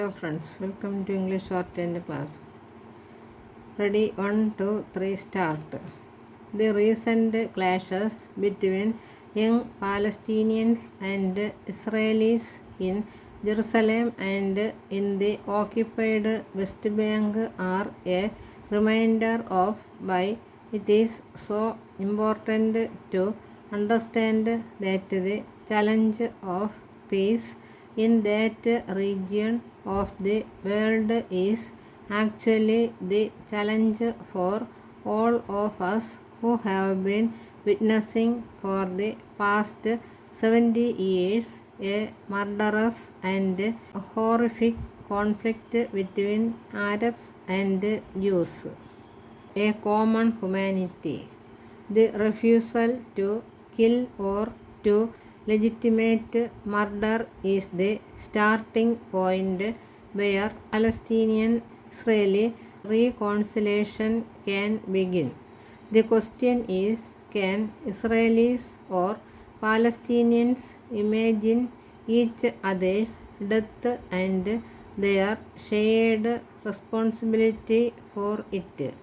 Hello friends, welcome to English Shorthand class. Ready, 1, 2, 3, start. The recent clashes between young Palestinians and Israelis in Jerusalem and in the occupied West Bank are a reminder of why it is so important to understand that the challenge of peace in that region of the world is actually the challenge for all of us who have been witnessing for the past 70 years a murderous and horrific conflict between Arabs and Jews, a common humanity. The refusal to kill or to legitimate murder is the starting point where Palestinian-Israeli reconciliation can begin. The question is, can Israelis or Palestinians imagine each other's death and their shared responsibility for it?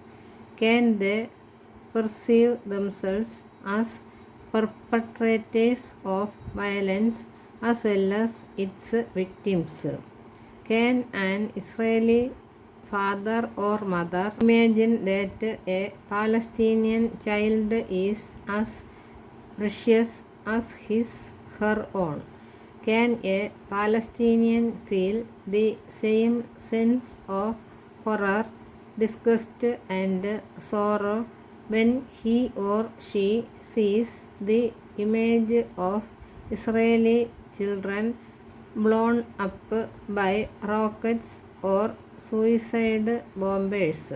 Can they perceive themselves as perpetrators of violence as well as its victims? Can an Israeli father or mother imagine that a Palestinian child is as precious as her own? Can a Palestinian feel the same sense of horror, disgust and sorrow when he or she sees the image of Israeli children blown up by rockets or suicide bombers?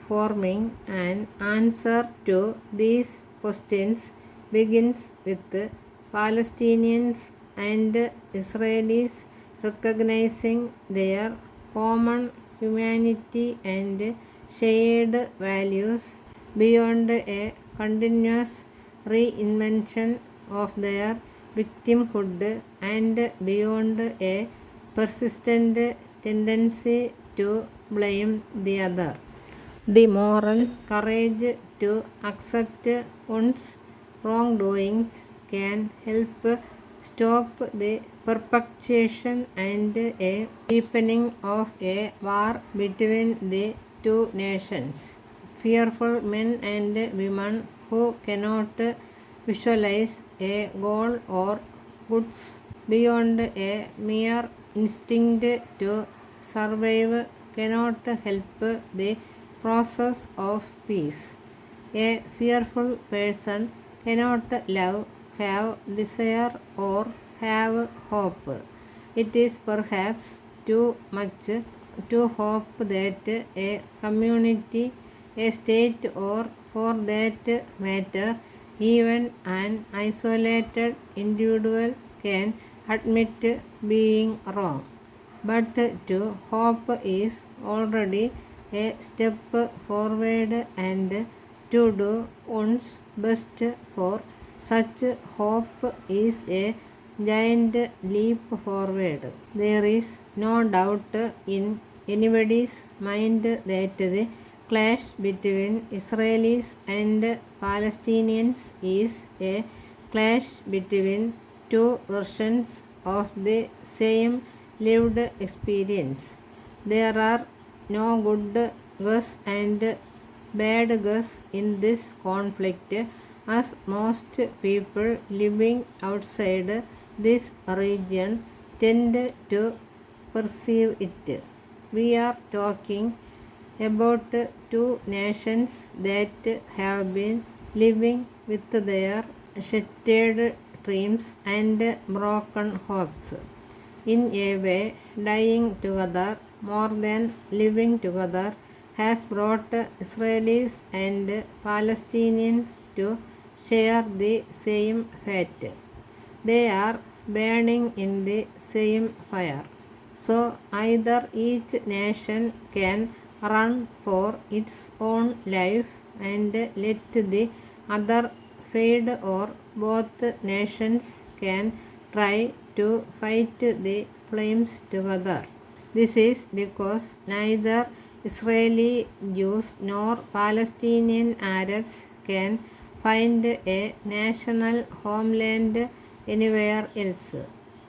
Forming an answer to these questions begins with Palestinians and Israelis recognizing their common humanity and shared values beyond a continuous reinvention of their victimhood and beyond a persistent tendency to blame the other. The moral courage to accept one's wrongdoings can help stop the perpetuation and a deepening of a war between the two nations. Fearful men and women who cannot visualize a goal or goods beyond a mere instinct to survive cannot help the process of peace. A fearful person cannot love, have desire or have hope. It is perhaps too much to hope that a community, a state or for that matter even an isolated individual can admit being wrong. But to hope is already a step forward, and to do one's best for such hope is a giant leap forward. There is no doubt in anybody's mind that the clash between Israelis and Palestinians is a clash between two versions of the same lived experience. There are no good guys and bad guys in this conflict, as most people living outside this region tend to perceive it. We are talking about two nations that have been living with their shattered dreams and broken hopes. In a way, dying together more than living together has brought Israelis and Palestinians to share the same fate. They are burning in the same fire. So either each nation can run for its own life and let the other fade, or both nations can try to fight the flames together. This is because neither Israeli Jews nor Palestinian Arabs can find a national homeland anywhere else.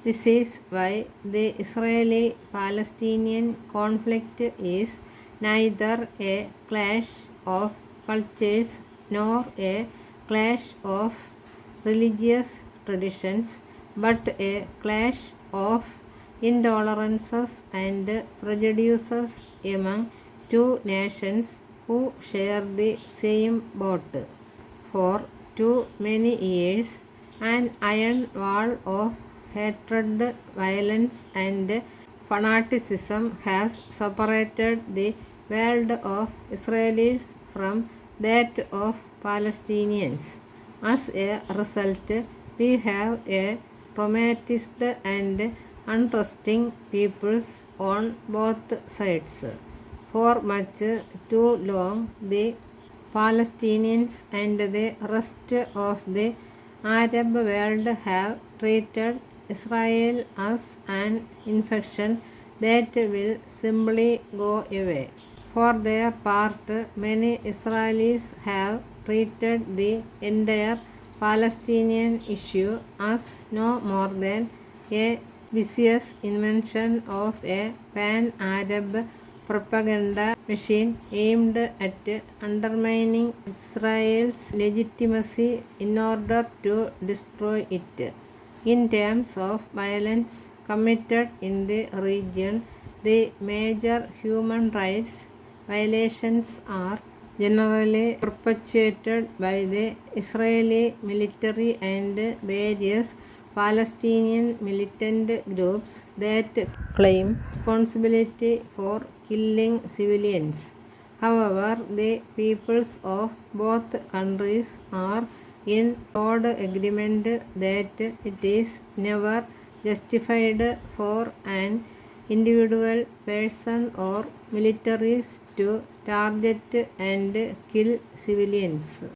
This is why the Israeli-Palestinian conflict is neither a clash of cultures nor a clash of religious traditions, but a clash of intolerances and prejudices among two nations who share the same boat. For too many years, an iron wall of hatred, violence, and fanaticism has separated the world of Israelis from that of Palestinians. As a result, we have a traumatized and untrusting peoples on both sides. For much too long, the Palestinians and the rest of the Arab world have treated Israel as an infection that will simply go away. For their part, many Israelis have treated the entire Palestinian issue as no more than a vicious invention of a pan-Arab propaganda machine aimed at undermining Israel's legitimacy in order to destroy it. In terms of violence committed in the region, the major human rights violations are generally perpetuated by the Israeli military and various Palestinian militant groups that claim responsibility for killing civilians. However, the peoples of both countries are in broad agreement that it is never justified for an individual person or militaries to target and kill civilians.